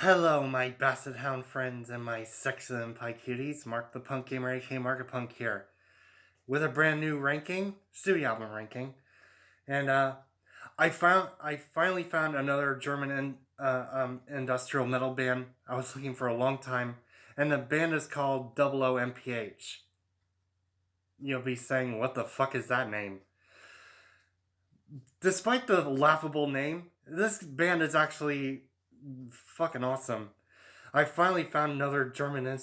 Hello, my Basset Hound friends and my sexy and pie cuties. Mark the Punk Gamer, a.k.a. Markapunk here, with a brand new ranking, studio album ranking, and I finally found another German industrial metal band I was looking for a long time, and the band is called OOMPH. You'll be saying, "What the fuck is that name?" Despite the laughable name, this band is actually fucking awesome. I finally found another German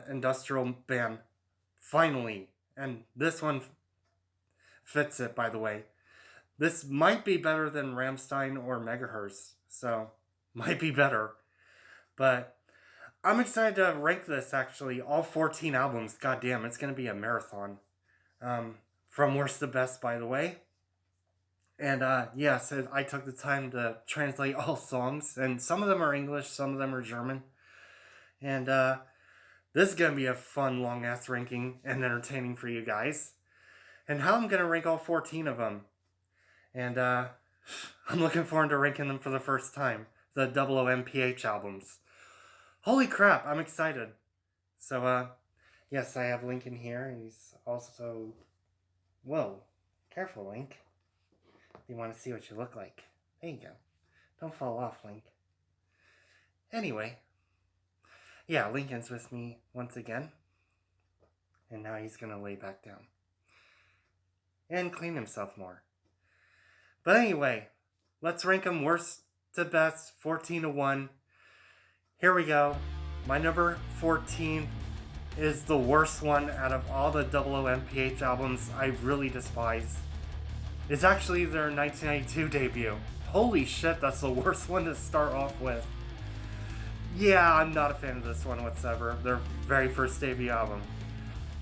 industrial band. Finally. And this one fits it, by the way. This might be better than Ramstein or Megahertz. So, might be better. But I'm excited to rank this, actually. All 14 albums. God damn, it's going to be a marathon. From worst to best, by the way. And yes, I took the time to translate all songs. And some of them are English, some of them are German. And this is going to be a fun, long ass ranking and entertaining for you guys. And how I'm going to rank all 14 of them. And I'm looking forward to ranking them for the first time. The OOMPH albums. Holy crap, I'm excited. So, yes, I have Link in here. He's also. Whoa, careful, Link. You want to see what you look like. There you go. Don't fall off, Link. Anyway. Yeah, Lincoln's with me once again. And now he's going to lay back down. And clean himself more. But anyway, let's rank them worst to best, 14 to 1. Here we go. My number 14 is the worst one out of all the OOMPH albums I really despise. It's actually their 1992 debut. Holy shit, that's the worst one to start off with. Yeah, I'm not a fan of this one whatsoever. Their very first debut album.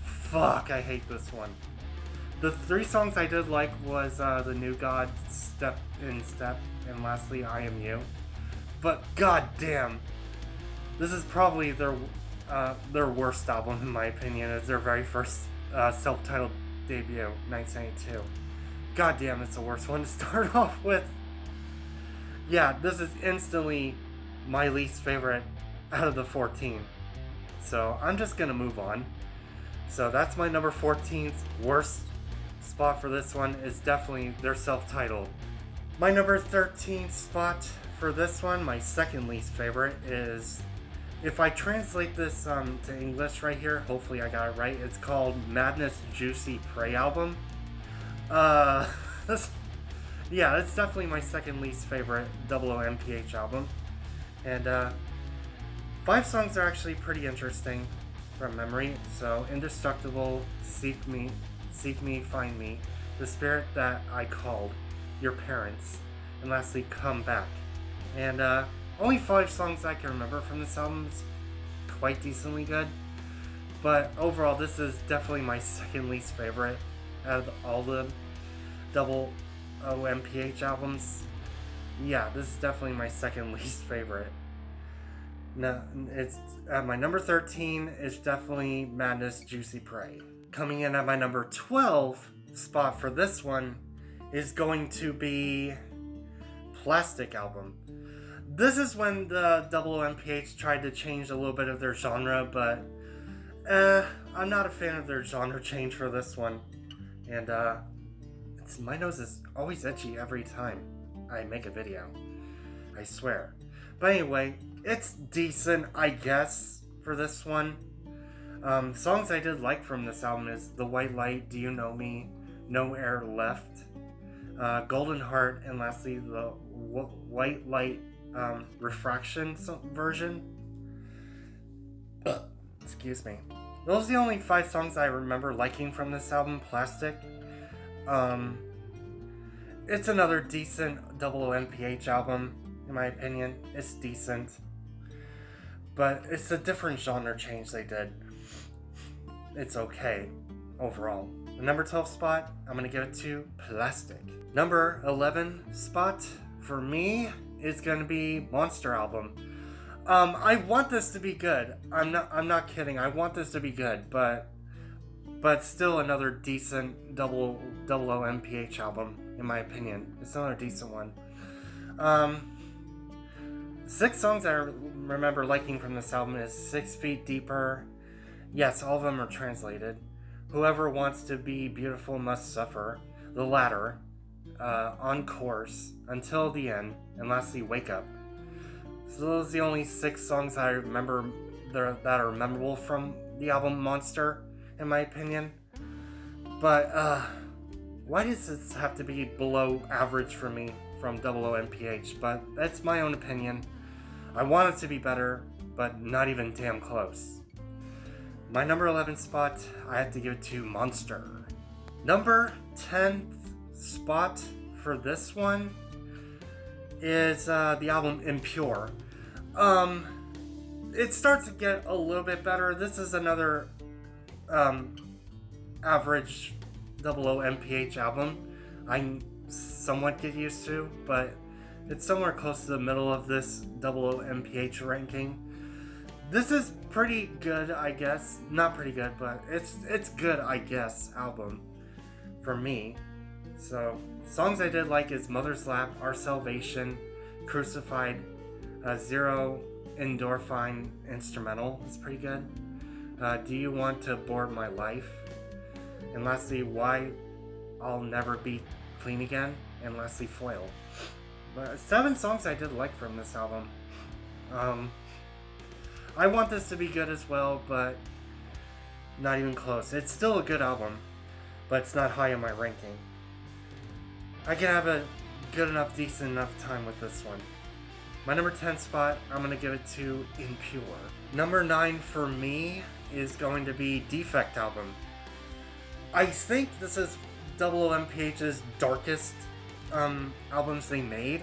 Fuck, I hate this one. The 3 songs I did like was The New God, Step in Step, and lastly, I Am You. But goddamn, this is probably their worst album in my opinion. It's their very first self-titled debut, 1982. Goddamn, it's the worst one to start off with. Yeah, this is instantly my least favorite out of the 14. So I'm just gonna move on. So that's my number 14th worst spot for this one is definitely their self-titled. My number 13th spot for this one, my second least favorite, is, if I translate this to English right here, hopefully I got it right, it's called Madness Juicy Prey album. Yeah, it's definitely my second least favorite OOMPH album. And 5 songs are actually pretty interesting from memory. So, Indestructible, Seek Me, Find Me, The Spirit That I Called, Your Parents, and lastly, Come Back. And only 5 songs I can remember from this album. It's quite decently good. But overall, this is definitely my second least favorite out of all the OOMPH albums. Yeah, this is definitely my second least favorite. No, it's my number 13 is definitely Madness Juicy Prey. Coming in at my number 12 spot for this one is going to be Plastic album. This is when the OOMPH tried to change a little bit of their genre, but I'm not a fan of their genre change for this one. And my nose is always itchy every time I make a video. I swear. But anyway, it's decent, I guess, for this one. Songs I did like from this album is The White Light, Do You Know Me, No Air Left, Golden Heart, and lastly, the White Light Refraction version. Excuse me. Those are the only 5 songs I remember liking from this album, Plastic. It's another decent OOMPH album, in my opinion. It's decent. But it's a different genre change they did. It's okay, overall. The number 12 spot, I'm going to give it to Plastic. Number 11 spot, for me, is going to be Monster album. I want this to be good. I'm not kidding. I want this to be good, but still another decent OOMPH album, in my opinion. It's another decent one. 6 songs I remember liking from this album is 6 Feet Deeper. Yes, all of them are translated. Whoever wants to be beautiful must suffer. The latter. On Course. Until the End. And lastly, Wake Up. So those are the only 6 songs I remember that are memorable from the album Monster, in my opinion. But, why does this have to be below average for me from OOMPH? But that's my own opinion. I want it to be better, but not even damn close. My number 11 spot, I have to give it to Monster. Number 10th spot for this one is the album Impure. It starts to get a little bit better. This is another average OOMPH album I somewhat get used to, but it's somewhere close to the middle of this OOMPH ranking. This is pretty good, I guess. Not pretty good, but it's good, I guess, album for me. So, songs I did like is Mother's Lap, Our Salvation, Crucified, Zero Endorphine Instrumental is pretty good. Do You Want to Board My Life? And lastly, Why I'll Never Be Clean Again. And lastly, Foil. But 7 songs I did like from this album. I want this to be good as well, but not even close. It's still a good album, but it's not high in my ranking. I can have a good enough, decent enough time with this one. My number 10 spot, I'm going to give it to Impure. Number 9 for me is going to be Defect album. I think this is OOMPH's darkest albums they made.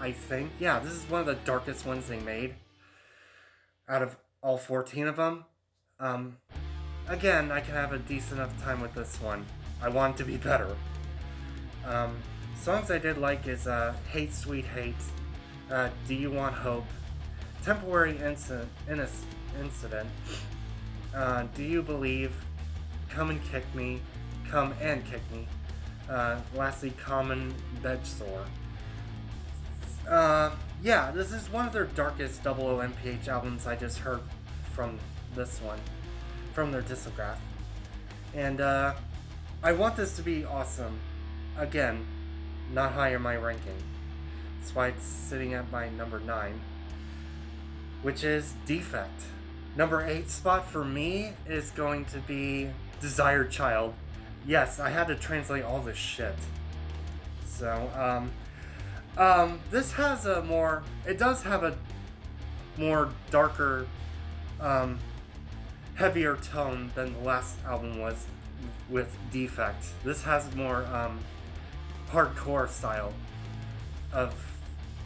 I think. Yeah, this is one of the darkest ones they made out of all 14 of them. Again, I can have a decent enough time with this one. I want it to be better. Songs I did like is Hate Sweet Hate, Do You Want Hope, Temporary Incident, Do You Believe, Come and Kick Me, lastly, Common Bed Sore. Yeah, this is one of their darkest OOMPH albums I just heard from this one, from their discograph. And I want this to be awesome. Again, not high in my ranking. That's why it's sitting at my number 9, which is Defect. Number 8 spot for me is going to be Desired Child. Yes, I had to translate all this shit. So, this has a more, it does have a more darker, heavier tone than the last album was with Defect. This has more, hardcore style of,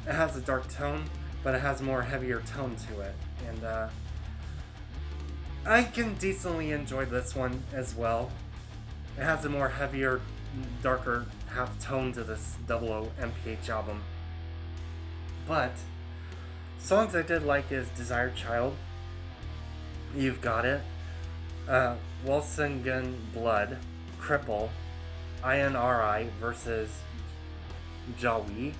it has a dark tone, but it has a more heavier tone to it. And, I can decently enjoy this one as well. It has a more heavier, darker half tone to this OOMPH album. But songs I did like is Desired Child, You've Got It, Walsingen Blood, Cripple, INRI versus Jawi,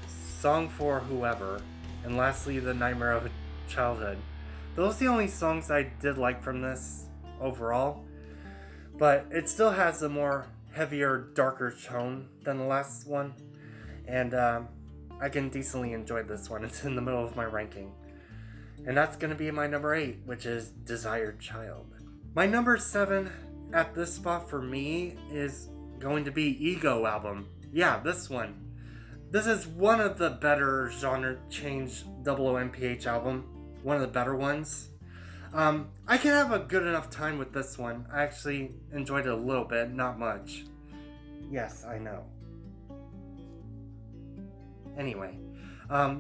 Song for Whoever, and lastly The Nightmare of a Childhood. Those are the only songs I did like from this overall, but it still has a more heavier, darker tone than the last one, and I can decently enjoy this one. It's in the middle of my ranking. And that's going to be my number 8, which is Desired Child. My number 7 at this spot for me is going to be Ego album. Yeah, this one. This is one of the better genre change OOMPH album. One of the better ones. I can have a good enough time with this one. I actually enjoyed it a little bit, not much. Yes, I know. Anyway,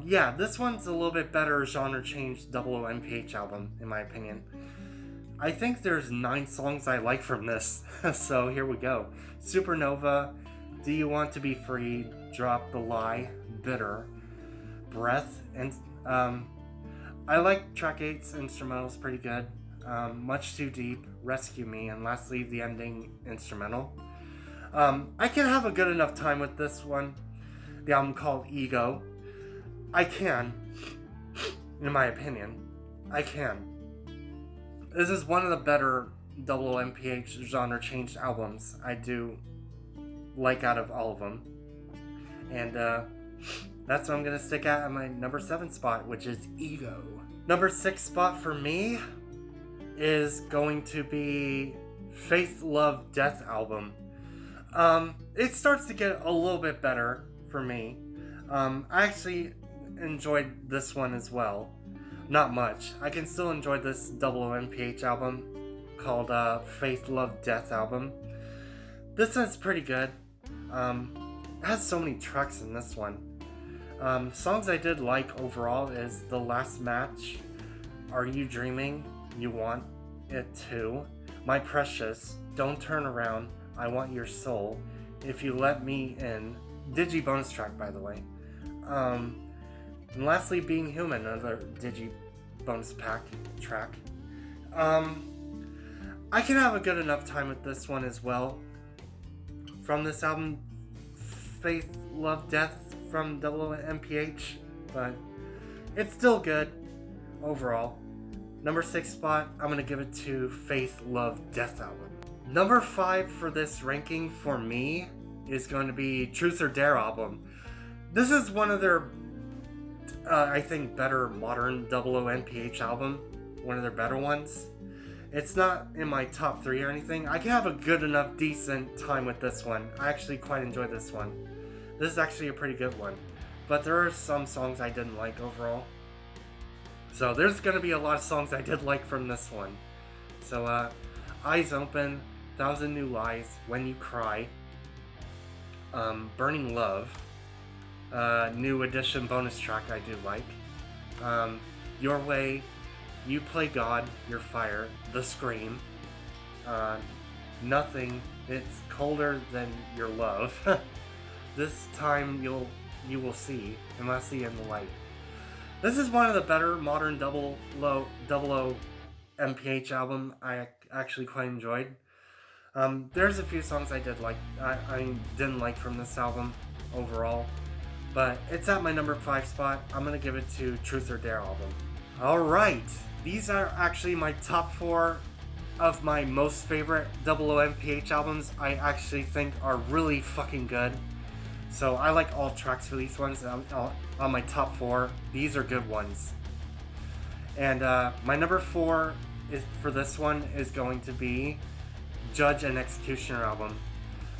yeah, this one's a little bit better genre change OOMPH album, in my opinion. I think there's 9 songs I like from this, so here we go. Supernova, Do You Want to Be Free, Drop the Lie, Bitter, Breath, and I like track 8's instrumentals pretty good. Much Too Deep, Rescue Me, and lastly the ending instrumental. I can have a good enough time with this one. The album called Ego. I can. in my opinion. I can. This is one of the better OOMPH genre changed albums I do like out of all of them. And that's what I'm going to stick at my number 7 spot, which is Ego. Number 6 spot for me is going to be Faith, Love, Death album. It starts to get a little bit better for me. I actually enjoyed this one as well. Not much. I can still enjoy this OOMPH album called Faith, Love, Death album. This one's pretty good. It has so many tracks in this one. Songs I did like overall is The Last Match, Are You Dreaming? You Want It Too, My Precious, Don't Turn Around, I Want Your Soul, If You Let Me In, Digi bonus track by the way. And lastly, Being Human, another Digi bonus pack track. I can have a good enough time with this one as well. From this album, Faith, Love, Death from OOMPH, but it's still good overall. Number 6 spot, I'm going to give it to Faith, Love, Death album. Number 5 for this ranking for me is going to be Truth or Dare album. This is one of their, I think, better modern OOMPH album. One of their better ones. It's not in my top 3 or anything. I can have a good enough, decent time with this one. I actually quite enjoy this one. This is actually a pretty good one. But there are some songs I didn't like overall. So there's going to be a lot of songs I did like from this one. So, Eyes Open, Thousand New Lies, When You Cry, Burning Love, new edition bonus track I do like, Your Way, You Play God, You're Fire, The Scream, Nothing, It's Colder Than Your Love, This Time You Will See, and lastly In the Light. This is one of the better modern OOMPH album I actually quite enjoyed. There's a few songs I did like, I didn't like from this album overall, but it's at my number 5 spot. I'm gonna give it to Truth or Dare album. Alright, these are actually my top 4 of my most favorite OOMPH albums I actually think are really fucking good. So I like all tracks for these ones. On my top 4, these are good ones. And my number 4 for this one is going to be Judge and Executioner album.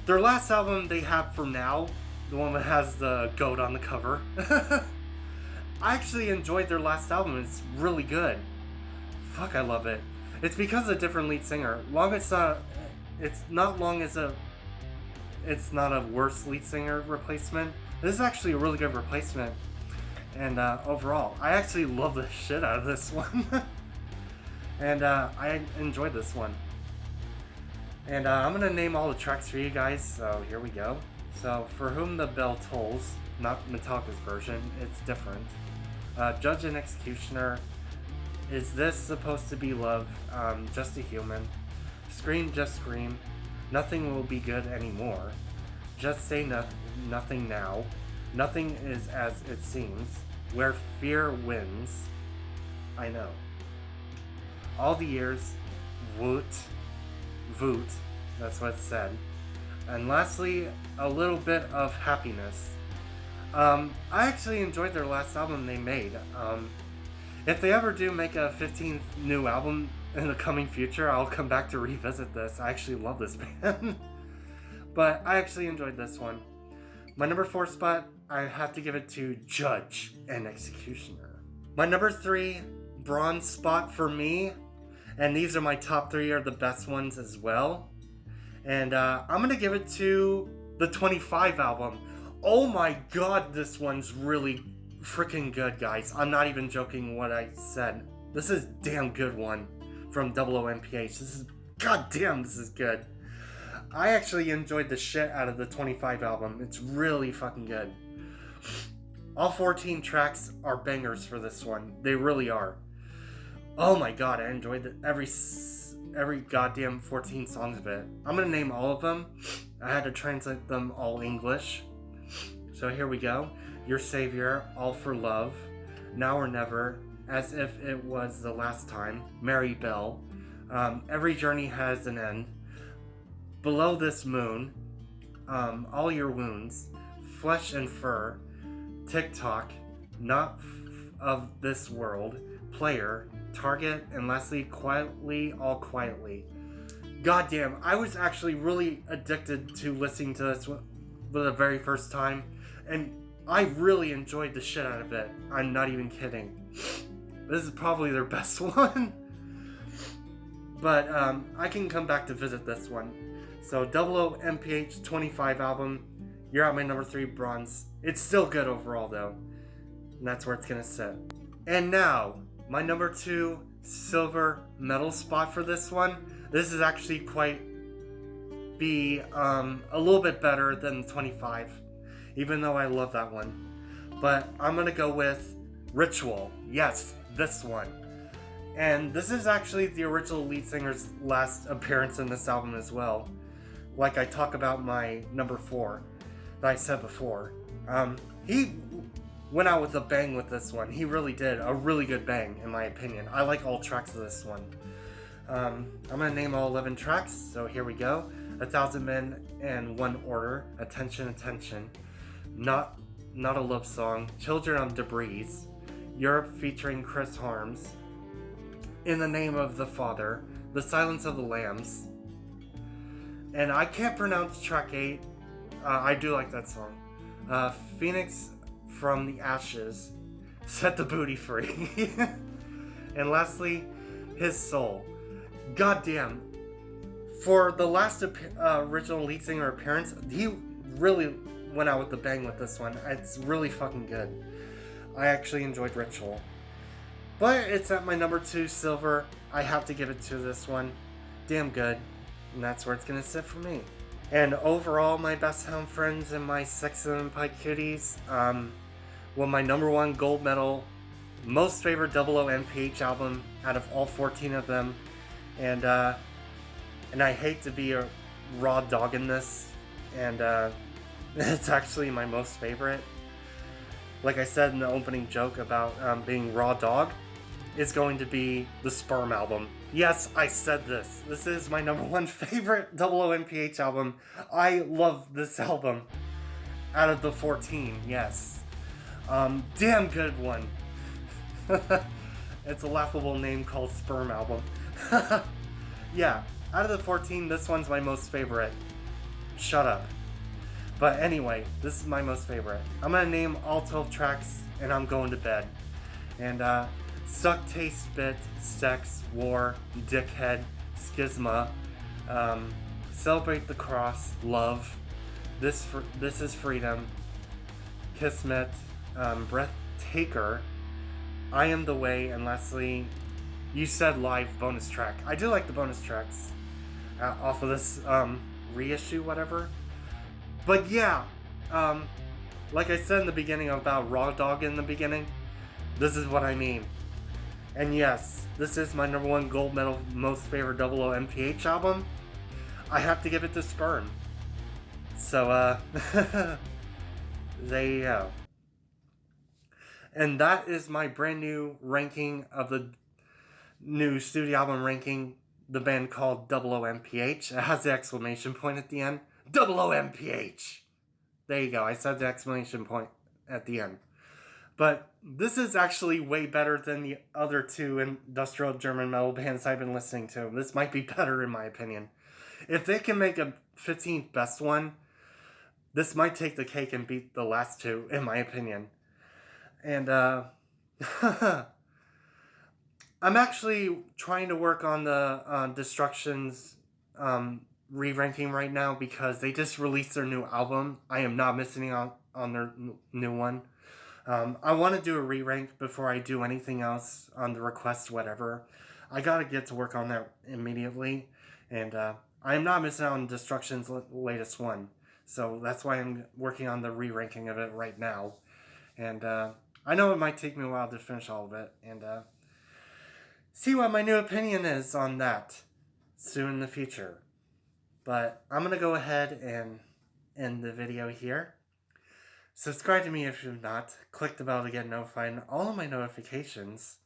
Their last album they have for now, the one that has the goat on the cover. I actually enjoyed their last album. It's really good. Fuck, I love it. It's because of a different lead singer. It's not a worse lead singer replacement. This is actually a really good replacement. And overall, I actually love the shit out of this one. And I enjoyed this one. And I'm going to name all the tracks for you guys, so here we go. So, For Whom the Bell Tolls, not Metallica's version, it's different. Judge and Executioner, Is This Supposed to Be Love, Just a Human, Scream, Just Scream, Nothing Will Be Good Anymore, Just Say Nothing Now, Nothing Is As It Seems, Where Fear Wins, I Know, All the Years, Voot, that's what it said, and lastly, A Little Bit of Happiness. I actually enjoyed their last album they made. If they ever do make a 15th new album in the coming future, I'll come back to revisit this. I actually love this band. But I actually enjoyed this one. My number 4 spot, I have to give it to Judge and Executioner. My number 3 bronze spot for me, and these are my top 3 are the best ones as well. And I'm going to give it to the 25 album. Oh my god, this one's really freaking good, guys. I'm not even joking what I said. This is a damn good one from OOMPH. This is good. I actually enjoyed the shit out of the 25 album. It's really fucking good. All 14 tracks are bangers for this one. They really are. Oh my god, I enjoyed every goddamn 14 songs of it. I'm gonna name all of them. I had to translate them all English. So here we go. Your Savior, All for Love, Now or Never, as if it was the last time, Mary Bell, every journey has an end, below this moon, all your wounds, flesh and fur, TikTok, not of this world, player, target, and lastly, quietly, all quietly. Goddamn, I was actually really addicted to listening to this for the very first time, and I really enjoyed the shit out of it. I'm not even kidding. This is probably their best one. But I can come back to visit this one. So OOMPH 25 album, you're at my number 3 bronze. It's still good overall though. And that's where it's gonna sit. And now, my number 2 silver medal spot for this one. This is actually quite be a little bit better than 25, even though I love that one. But I'm gonna go with Ritual. Yes, this one. And this is actually the original lead singer's last appearance in this album as well. Like I talk about my number 4 that I said before. He went out with a bang with this one. He really did. A really good bang, in my opinion. I like all tracks of this one. I'm going to name all 11 tracks, so here we go. 1,000 Men and One Order, Attention, Attention, Not a Love Song, Children of Debris, Europe featuring Chris Harms, In the Name of the Father, The Silence of the Lambs, and I can't pronounce track 8. I do like that song. Phoenix from the Ashes, Set the Booty Free, and lastly, His Soul. Goddamn. For the last original lead singer appearance, he really went out with the bang with this one. It's really fucking good. I actually enjoyed Ritual. But it's at my number 2 silver. I have to give it to this one. Damn good. And that's where it's going to sit for me. And overall, my best hound friends and my sex and pie cuties, well, my number 1 gold medal, most favorite OOMPH album out of all 14 of them. And I hate to be a raw dog in this, and it's actually my most favorite. Like I said in the opening joke about being raw dog, it's going to be the Sperm album. Yes, I said this. This is my number 1 favorite OOMPH album. I love this album. Out of the 14, yes. Damn good one. It's a laughable name called Sperm album. Yeah, out of the 14, this one's my most favorite. Shut up. But anyway, this is my most favorite. I'm gonna name all 12 tracks, and I'm going to bed. And Suck, Taste, Spit, Sex, War, Dickhead, Schisma, Celebrate the Cross, Love, This is Freedom, Kismet, Breathtaker, I Am the Way, and lastly, You Said Live bonus track. I do like the bonus tracks off of this reissue, whatever. But yeah, like I said in the beginning about Raw Dog in the beginning, this is what I mean. And yes, this is my number 1 gold medal most favorite OOMPH album. I have to give it to Sperm. So, there you go. And that is my brand new ranking of the new studio album ranking, the band called OOMPH. It has the exclamation point at the end. OOMPH! There you go, I said the exclamation point at the end. But this is actually way better than the other 2 industrial German metal bands I've been listening to. This might be better in my opinion. If they can make a 15th best one, this might take the cake and beat the last 2, in my opinion. And, I'm actually trying to work on the Destruction's re-ranking right now because they just released their new album. I am not missing out on their new one. I want to do a re-rank before I do anything else on the request, whatever. I gotta get to work on that immediately. And I am not missing out on Destruction's latest one. So that's why I'm working on the re-ranking of it right now. And I know it might take me a while to finish all of it. And see what my new opinion is on that soon in the future. But I'm going to go ahead and end the video here. Subscribe to me if you've not. Click the bell to get notified on all of my notifications.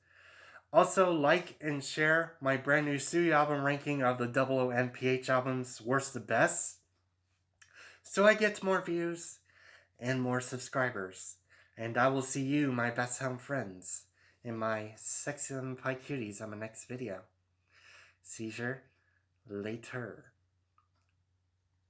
Also, like and share my brand new studio album ranking of the OOMPH albums, worst to best, so I get more views and more subscribers. And I will see you, my best home friends, in my sexy pie cuties on my next video. See you later.